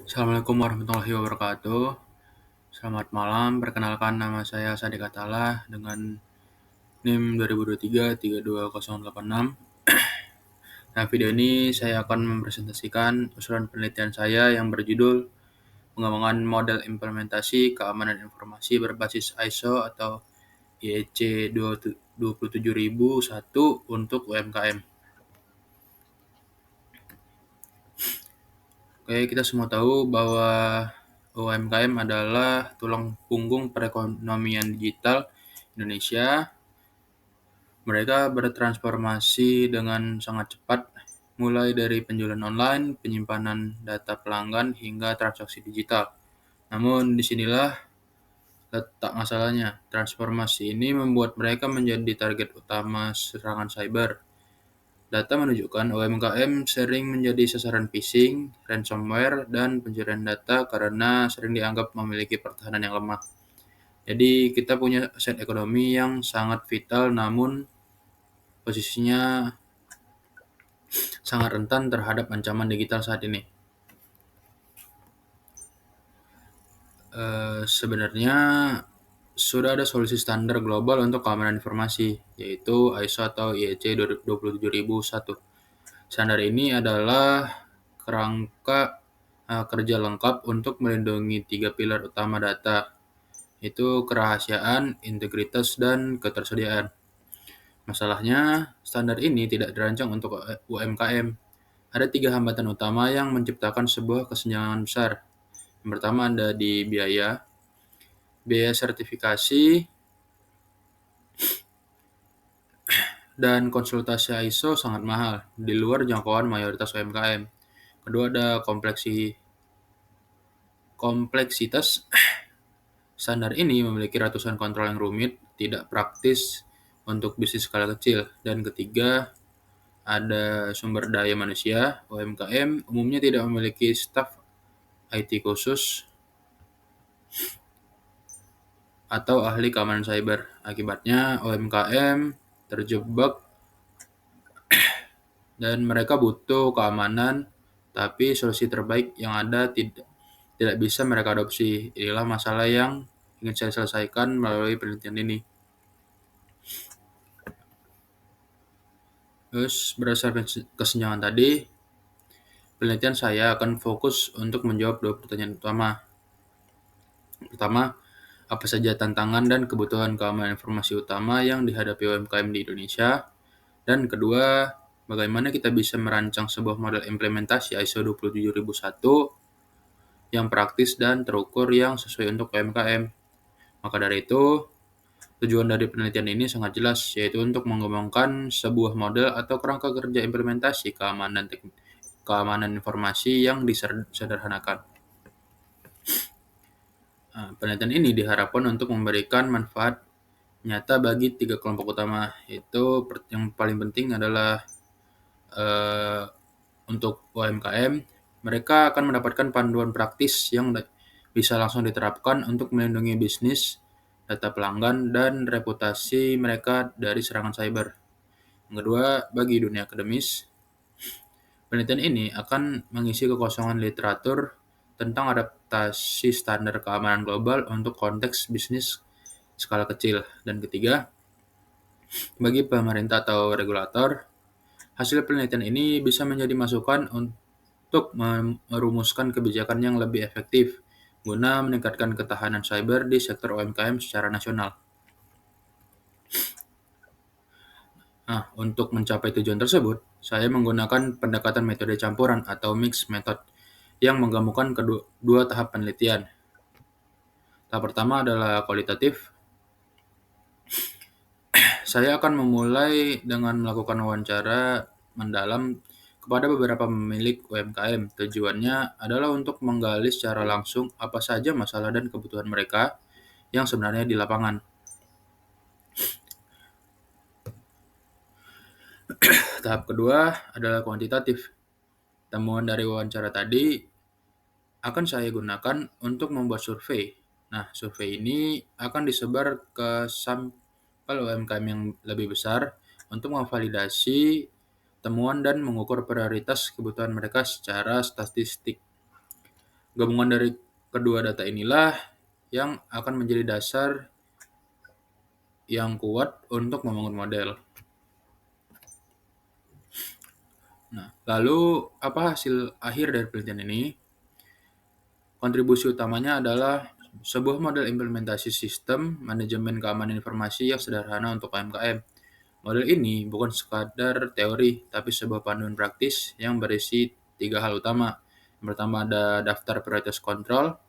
Assalamualaikum warahmatullahi wabarakatuh. Selamat malam, perkenalkan nama saya Sadik Atala dengan NIM 2023-32086. Nah, video ini saya akan mempresentasikan usulan penelitian saya yang berjudul Pengembangan Model Implementasi Keamanan Informasi Berbasis ISO atau IEC 27001 untuk UMKM. Oke, kita semua tahu bahwa UMKM adalah tulang punggung perekonomian digital Indonesia. Mereka bertransformasi dengan sangat cepat, mulai dari penjualan online, penyimpanan data pelanggan, hingga transaksi digital. Namun, disinilah letak masalahnya. Transformasi ini membuat mereka menjadi target utama serangan cyber. Data menunjukkan UMKM sering menjadi sasaran phishing, ransomware, dan pencurian data karena sering dianggap memiliki pertahanan yang lemah. Jadi kita punya aset ekonomi yang sangat vital namun posisinya sangat rentan terhadap ancaman digital saat ini. Sebenarnya sudah ada solusi standar global untuk keamanan informasi, yaitu ISO atau IEC 27001. Standar ini adalah kerangka kerja lengkap untuk melindungi 3 pilar utama data, yaitu kerahasiaan, integritas, dan ketersediaan. Masalahnya, standar ini tidak dirancang untuk UMKM. Ada 3 hambatan utama yang menciptakan sebuah kesenjangan besar. Yang pertama ada di biaya. Biaya sertifikasi dan konsultasi ISO sangat mahal, di luar jangkauan mayoritas UMKM. Kedua ada kompleksitas. Standar ini memiliki ratusan kontrol yang rumit, tidak praktis untuk bisnis skala kecil. Dan ketiga, ada sumber daya manusia. UMKM umumnya tidak memiliki staf IT khusus atau ahli keamanan cyber. Akibatnya, UMKM terjebak dan mereka butuh keamanan, tapi solusi terbaik yang ada tidak bisa mereka adopsi. Inilah masalah yang ingin saya selesaikan melalui penelitian ini. Terus, berdasarkan kesenjangan tadi, penelitian saya akan fokus untuk menjawab 2 pertanyaan utama. Pertama, apa saja tantangan dan kebutuhan keamanan informasi utama yang dihadapi UMKM di Indonesia? Dan kedua, bagaimana kita bisa merancang sebuah model implementasi ISO 27001 yang praktis dan terukur yang sesuai untuk UMKM? Maka dari itu, tujuan dari penelitian ini sangat jelas, yaitu untuk mengembangkan sebuah model atau kerangka kerja implementasi keamanan informasi yang disederhanakan. Nah, penelitian ini diharapkan untuk memberikan manfaat nyata bagi 3 kelompok utama, yaitu yang paling penting adalah eh, untuk UMKM, mereka akan mendapatkan panduan praktis yang bisa langsung diterapkan untuk melindungi bisnis, data pelanggan, dan reputasi mereka dari serangan cyber. Yang kedua, bagi dunia akademis, penelitian ini akan mengisi kekosongan literatur tentang adaptasi standar keamanan global untuk konteks bisnis skala kecil. Dan ketiga, bagi pemerintah atau regulator, hasil penelitian ini bisa menjadi masukan untuk merumuskan kebijakan yang lebih efektif guna meningkatkan ketahanan cyber di sektor UMKM secara nasional. Nah, untuk mencapai tujuan tersebut, saya menggunakan pendekatan metode campuran atau mixed method yang menggabungkan kedua tahap penelitian. Tahap pertama adalah kualitatif. Saya akan memulai dengan melakukan wawancara mendalam kepada beberapa pemilik UMKM. Tujuannya adalah untuk menggali secara langsung apa saja masalah dan kebutuhan mereka yang sebenarnya di lapangan. Tahap kedua adalah kuantitatif. Temuan dari wawancara tadi akan saya gunakan untuk membuat survei. Nah, survei ini akan disebar ke sampel UMKM yang lebih besar untuk memvalidasi temuan dan mengukur prioritas kebutuhan mereka secara statistik. Gabungan dari kedua data inilah yang akan menjadi dasar yang kuat untuk membangun model. Nah, lalu apa hasil akhir dari penelitian ini? Kontribusi utamanya adalah sebuah model implementasi sistem manajemen keamanan informasi yang sederhana untuk UMKM. Model ini bukan sekadar teori, tapi sebuah panduan praktis yang berisi tiga hal utama. Yang pertama ada daftar prioritas kontrol.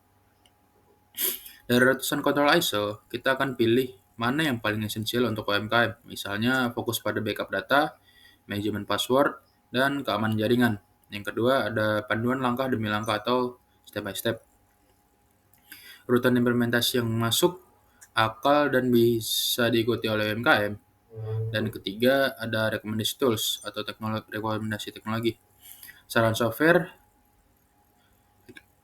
Dari ratusan kontrol ISO, kita akan pilih mana yang paling esensial untuk UMKM. Misalnya fokus pada backup data, manajemen password, dan keamanan jaringan. Yang kedua ada panduan langkah demi langkah atau step by step. Urutan implementasi yang masuk akal dan bisa diikuti oleh UMKM. Dan ketiga ada rekomendasi tools atau rekomendasi teknologi. Saran software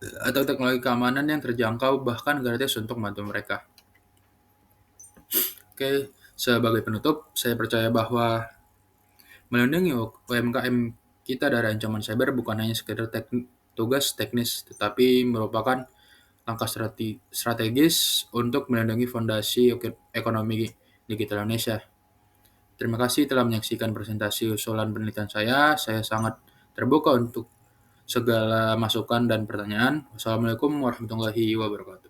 atau teknologi keamanan yang terjangkau bahkan gratis untuk membantu mereka. Oke, sebagai penutup, saya percaya bahwa melindungi UMKM kita dari ancaman cyber bukan hanya sekedar tugas teknis, tetapi merupakan langkah strategis untuk melindungi fondasi ekonomi digital Indonesia. Terima kasih telah menyaksikan presentasi usulan penelitian saya. Saya sangat terbuka untuk segala masukan dan pertanyaan. Wassalamualaikum warahmatullahi wabarakatuh.